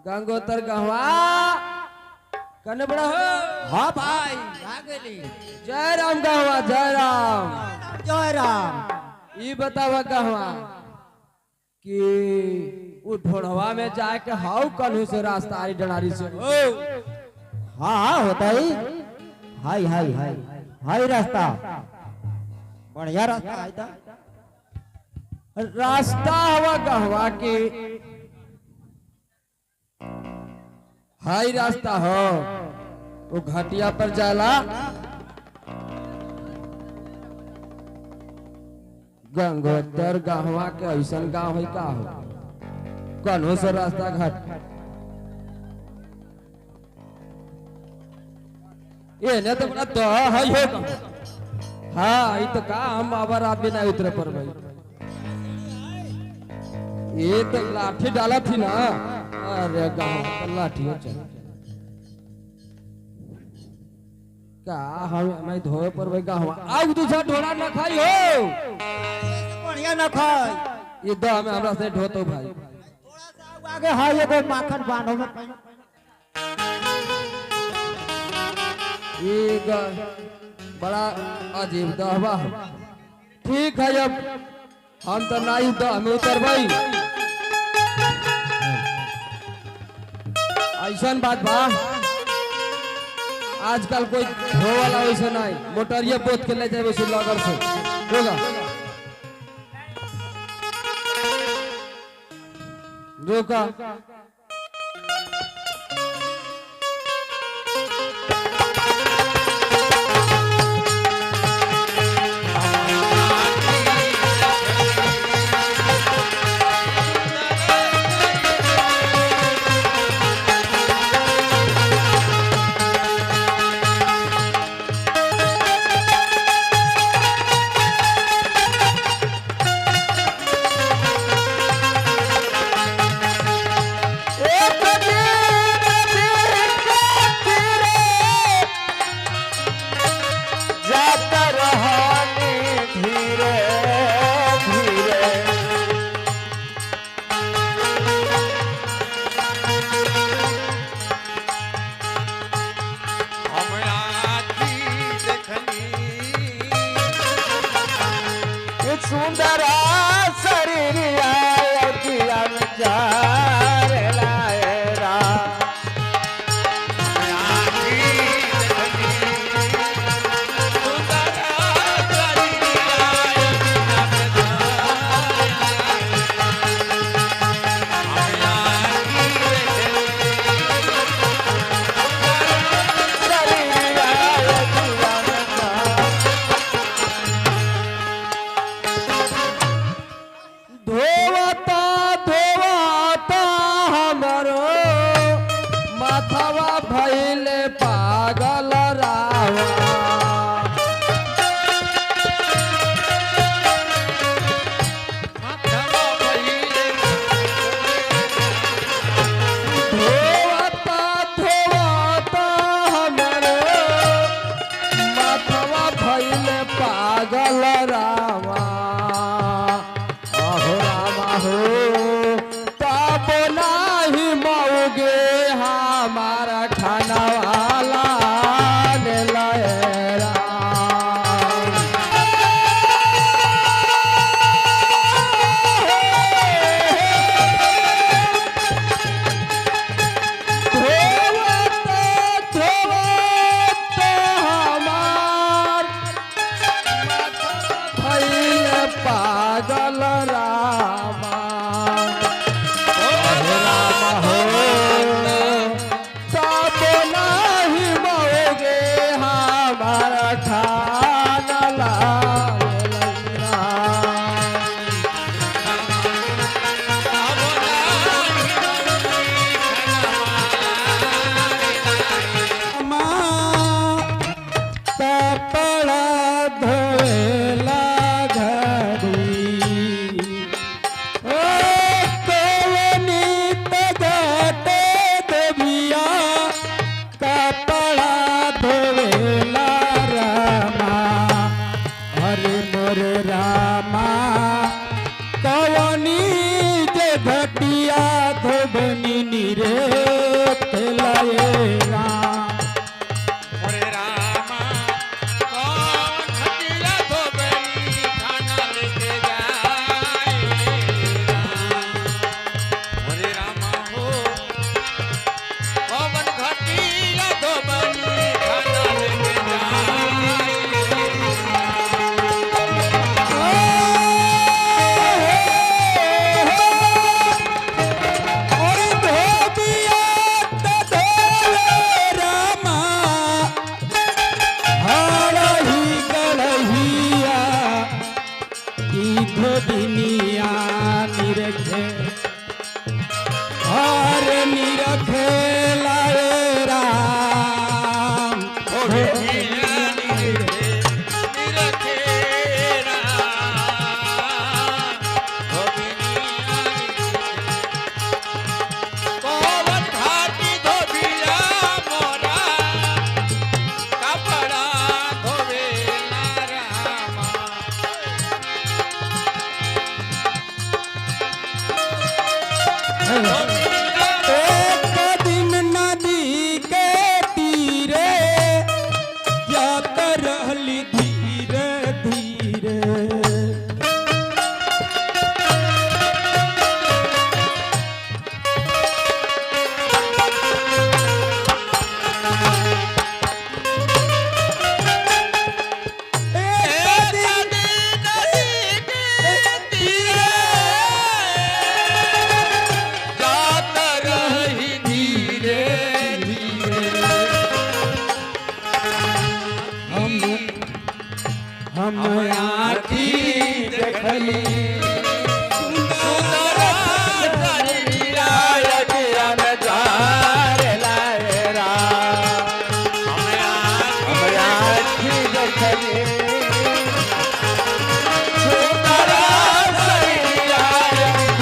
गंगोतर गहवा कने बड़ा हो। हाँ भाई आ गेली। जय राम गहवा जय राम जय राम। ई बतावा गहवा कि वो ढोढ़वा में जाके हाउ कन्हू से रास्ता आई डनारी से ओ हाँ हाँ होता ही। हाय हाय हाय हाय रास्ता बढ़िया रास्ता है था। रास्ता हवा गहवा के हाई रास्ता हो वो घाटिया पर जाला गंगोतर गहवा के ऐसन गांव है का हो कन्हू से रास्ता घाट ये ने तो बड़ा तो है हो हाँ ये तो का हम आवर आदमी ना उतरे पर भाई ये तो लाठी डाला थी ना। अरे गाँव लाठी हो चल का हम धोए पर भाई गाँव आग दूसरा ढोला ना खाई हो बढ़िया ना खाई। ये दो हमें हमरा से ढोतो भाई थोड़ा सा आगे हाँ ये तो माखन बांधो में ये बड़ा अजीब दहवा ठीक है अब हम तो नहीं दो हमें उतर भाई ऐसा बात बा आजकल कोई हो वाला वैसे नहीं मोटरिया पोत के ले जाए वैसे लगर से होगा रोका सुंदरा शरीर पागल रावा धोवता धोवता हमरो माथवा भइले पागल रावा अहो रामा हो तब नाही मौगे हमारा खाना वाला पागल रामा रामा हो तब नहीं मोगे हमारा खाना लाला कपड़ा धोला रामा कवनी जे घटिया धोबनी रे रखेलाए राम एक दिन नदी के तीरे जात रहली धीरे धीरे हम आँखी देखली सुंदर सरियायक अनजार लाए राम हम आँखी देखली सुंदर सरियायक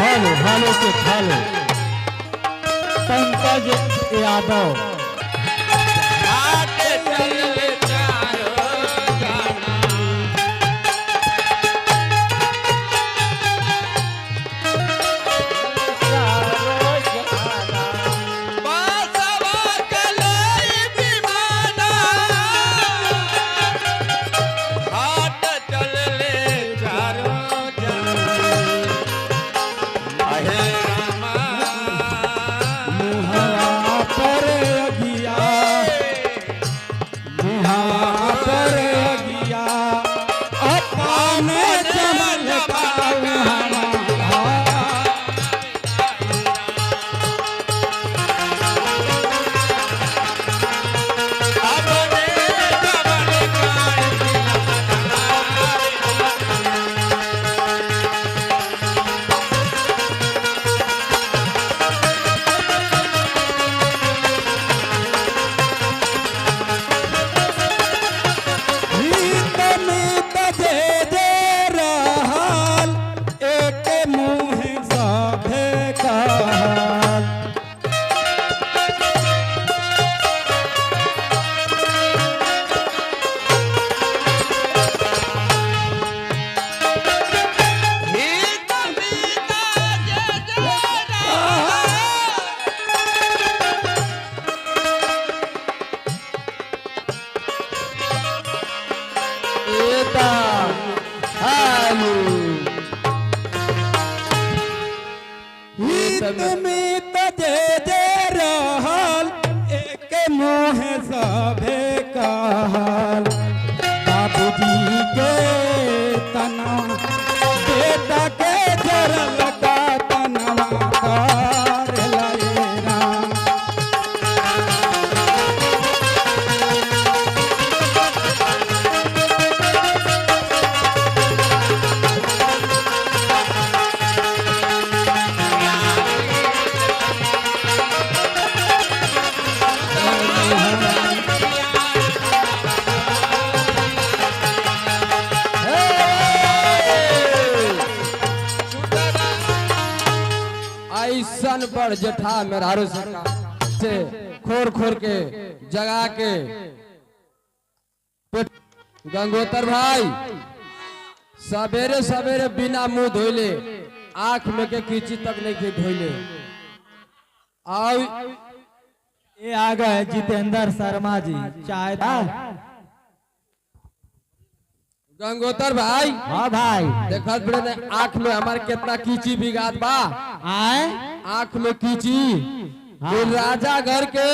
हेलो पंकज यादव में तजे जे रहल एक मुँह सभे कहल बाबूजी के तना बेटा के जरल का तनवा कर लए राम ऐसन पर जेठा मेहरारू से खोर खोर के जगा के गंगोतर भाई सवेरे सवेरे बिना मुंह धोले आंख में के कीची तक नहीं के धोइले। आओ ये आ गए जितेंद्र शर्मा जी चाय था। गंगोतर भाई, हाँ भाई देखत बड़े ने आंख में हमारे कितना कीची बिगात बा। आए आंख में कीची हाँ। ये राजा घर के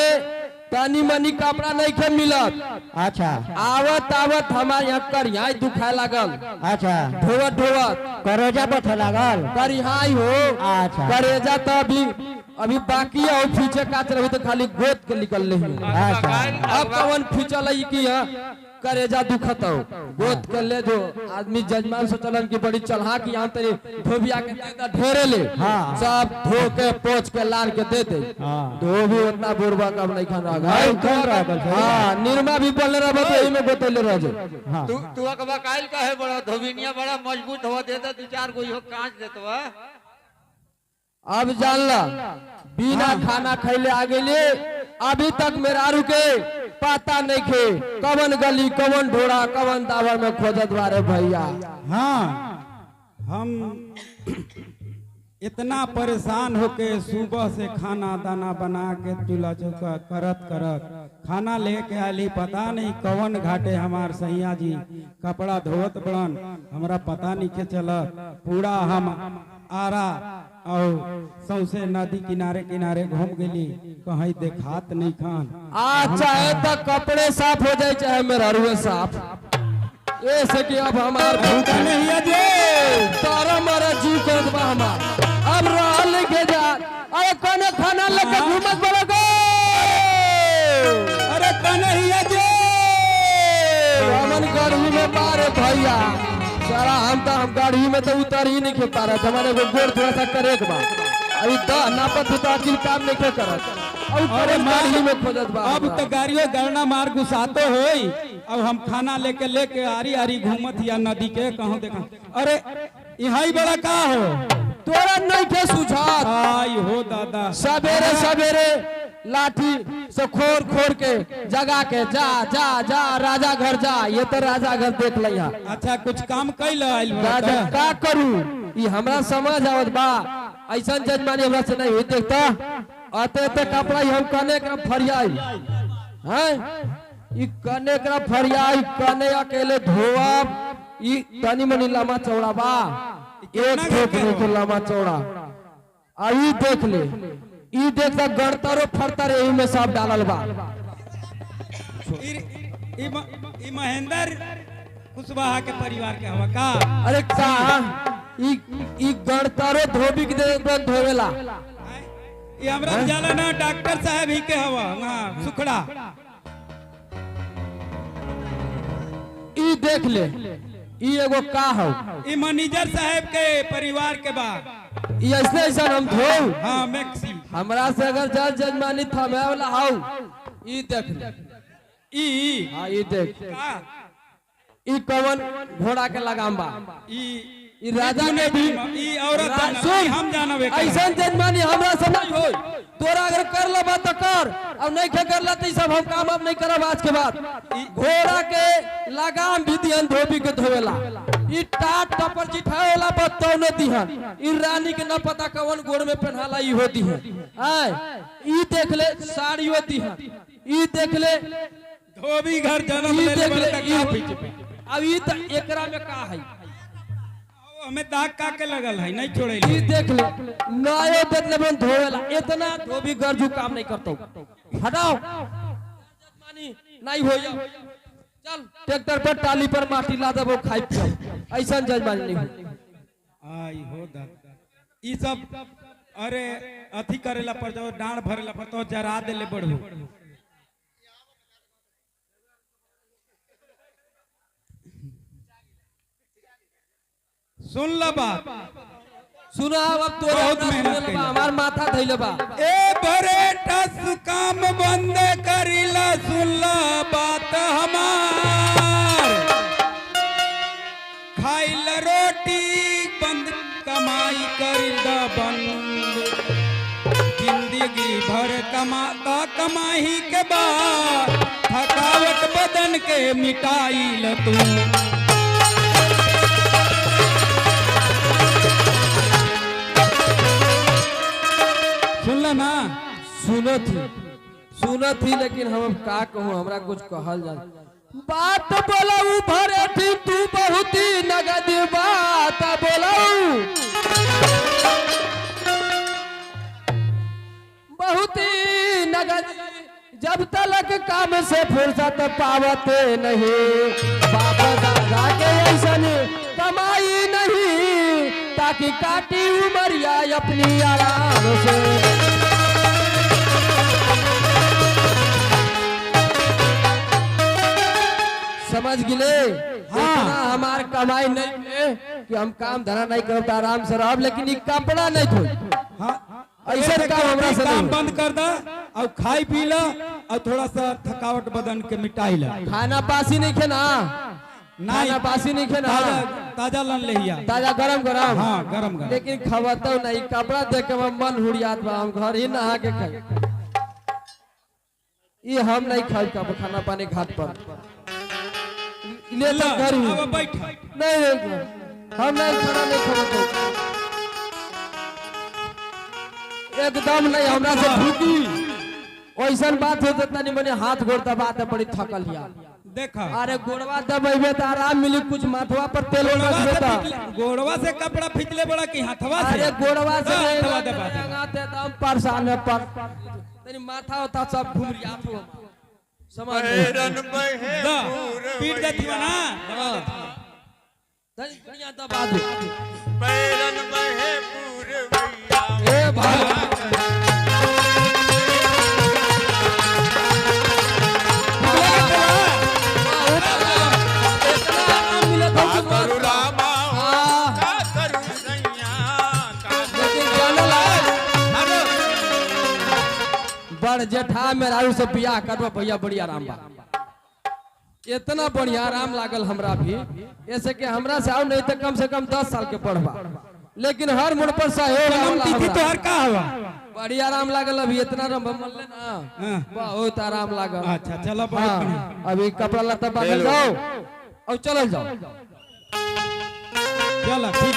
तनी मनी कपड़ा नहीं के मिलत। अच्छा आवत आवत हमारे यहाँ करियाई दुखाए लागल। अच्छा ढोवत ढोवत करोजा बैठे लागल। करिहाई हो। अच्छा करेजा तो अभी बाकी है। और पीछे काच रही तो खाली गोद के निकल रही है। अच्छा अब कवन फीचल है कि करेजा दुखत हो गोद के ले जो आदमी जजमान सोचलन की बड़ी चढ़ा की यहाँ तेरे धोबिया के दे ढेरे ले। हाँ। सब धो के पोछ के लान के दे दे। हाँ। धोबी उतना बुरबा कब नहीं खाना नहीं खान रहा कल से। हाँ निर्मा भी बोलने रहा तो यही में बोतले रह जो। हाँ तू अकबा कायल का है बड़ा धोबिनिया बड़ा मजबूत हुआ देता दो चार को यो कांच देतो है। अब जान ला बिना खाना खैले आ गए। अभी तक मेरा रुके पता नहीं खे कवन गली कवन ढोड़ा कवन दावर में खोजत बारे भैया। हाँ हम इतना परेशान होके सुबह से खाना दाना बना के चूल्हा चौका करत करत खाना लेके आली। पता नहीं कवन घाटे हमार सैया जी कपड़ा धोवत बड़न हमरा पता नहीं के चलत। पूरा हम आरा और सौसे नदी किनारे किनारे घूम गेली कहीं देखात नहीं खान। चाहे तो कपड़े साफ हो जाए चाहे मेरा रुए साफ। ऐसे कि अब हमार नहीं है जी तारा मारा जीव कर बा हमार। अब रहल के जा अरे कने खाना लेके घूमत बड़ो। अरे कन्हैया जी हमन गर्मी में मारे भैया सारा हम गाड़ी में तो उतर ही नहीं पा रहा। हमारे को गोर थोड़ा सा करे के बाद अभी नापत तो आखिर काम नहीं के करत। अरे गाड़ी में खोजत बा अब तो गाड़ियों गरना मार घुसाते होई। अब हम खाना लेके आरी आरी घूमत या नदी के कहूँ देखा। अरे यहाँ ही बड़ा का हो तोरा नहीं के सुझात। आई हो दादा सवेरे सवेरे लाठी से खोर खोर के जगा के जा जा जा राजा घर जा। ये तो राजा घर देख लिया। अच्छा कुछ काम कैल राजा का करूं ये हमरा समझ आवत बा। ऐसा जजमानी हमरा से नहीं हुई। देखता आते ते कपड़ा हम कने का फरियाई हैं ई कने का फरियाई कने अकेले धोब। ई तनी मनी लम्बा चौड़ा बा एक ठोकने के लम्बा चौड़ा। आई देख ले ई देख द गणतरो फरतर एही में सब डालल बा। ई महेंद्र कुशवाहा के परिवार के हवा का। अरे का ई गणतरो धोबी के दे धोवेला। ये हमरा जाला ना डॉक्टर साहब ही के हवा हां सुखड़ा। ई देख ले ई एगो का हो ई मैनेजर साहब के परिवार के बा। ई ऐसे ऐसा हम धो हाँ मैक्सी हमरा से अगर जज जजमानी थमे वाला हाउ ई देख ले। ई हां ई देख का ई कवन घोड़ा के लगाम बा। ई राजा ने भी ई औरत सुन हम जानबे ऐसा जजमानी हमरा से नहीं होई। तोरा अगर कर ला बात तो कर अब नहीं के कर ला तो सब हम काम अब नहीं करब आज के बाद। घोड़ा के लगाम भी दिहन धोबी के धोवेला। ई टाट टपर जिठावेला बत्तौ न दिहन। ई रानी के न पता कवन गोड़ में पहनाला ई होती है। आय ई देख ले साड़ियों दिहन। ई देख ले धोबी घर जन्म ई ले देख ले का पीछे अब ई त एकरा में का है हमें दाग का के लगल है नहीं छोड़े। ई देख ले नए देख ले बन धोवेला इतना धोबी गरजू काम नहीं करतो। हटाओ जजमानी नहीं होया। चल ट्रैक्टर पर टाली पर माटी ला देबो खाई पियो। ऐसा जजमानी नहीं हो। आई हो दादा ई सब अरे अथी करेला पर जो डांड भरेला पर तो जरा देले बढ़ू। सुन ला बात सुना अब तोरे बहुत होता मेहनत सुने बा कइले। हमार माथा धइले बा। ए भरे टस काम बंद करिला सुन ला बात हमार। खाइल रोटी बंद कमाई करिला बंद। जिंदगी भर कमाता कमाही के बाद थकावट बदन के मिटाइल तू। ना सुनो थी लेकिन हम अब का कहूँ हमरा कुछ कहल जा बात बोलऊ भरे थी तू बहुत ही नगद बात बोलऊ बहुत ही नगद जब तलक काम से फुर्सत पावते नहीं बाप दादा के ऐसन कमाई नहीं ताकि काटी उमरिया अपनी आराम से समझ गिले इतना हमार कमाई नहीं है कि हम काम धरा नहीं करते आराम से रह लेकिन ये कपड़ा नहीं धोई हाँ ऐसे काम हमरा से काम नहीं बंद कर दा और खाई पी ला और थोड़ा सा थकावट बदन के मिटाई ला खाना पासी नहीं खेना खाना पासी नहीं खेना ताजा लन लेहिया ताजा गरम गरम हाँ गरम गरम लेकिन खबरतो नहीं कपड़ा देख के मैं मन हुड़ियात बा हम घर ही नहा के खाई ये हम नहीं खाई कब खाना पानी घाट पर ले ला, तो घर ही अब बैठ नहीं हम नहीं खाना नहीं खाना एकदम नहीं हमरा से भूखी वैसन बात हो तो नहीं मने हाथ गोड़ दबाते बड़ी थकल हिया देखा अरे गोड़वा दबेबे तो आराम मिली कुछ माथवा पर तेल रखबे तो गोड़वा से कपड़ा फिचले बड़ा की हाथवा से अरे गोड़वा से हाँ, नहीं हाथवा दबा दे। लगाते तो हम परेशान है पर तेरी माथा होता सब घूम रिया तो समझ बैरन बहे ला, पूरवैया। पीट देती हो ना तनी बढ़िया दबा दे बैरन बहे पूरवैया। ए भाई इतना आराम मिले तो का कि करू रामा हो, हाँ। का करू सैया, का लेकिन जानल है करू बड़ जेठा मेरा से बियाह करवा भैया बड़ी आराम बा इतना बढ़िया आराम लागल हमरा भी ऐसे कि हमरा से आओ नहीं तो कम से कम 10 साल के पढ़बा लेकिन हर मुड़ पर सहयोग जन्म वाला तिथि हमरा। तोहर का हवा बड़ी आराम लागल अभी इतना मल्ले ना हाँ। बहुत आराम लागल अच्छा चलो बहुत हाँ, बढ़िया अभी कपड़ा लत्ता बांधल जाओ और चल जाओ चलो ठीक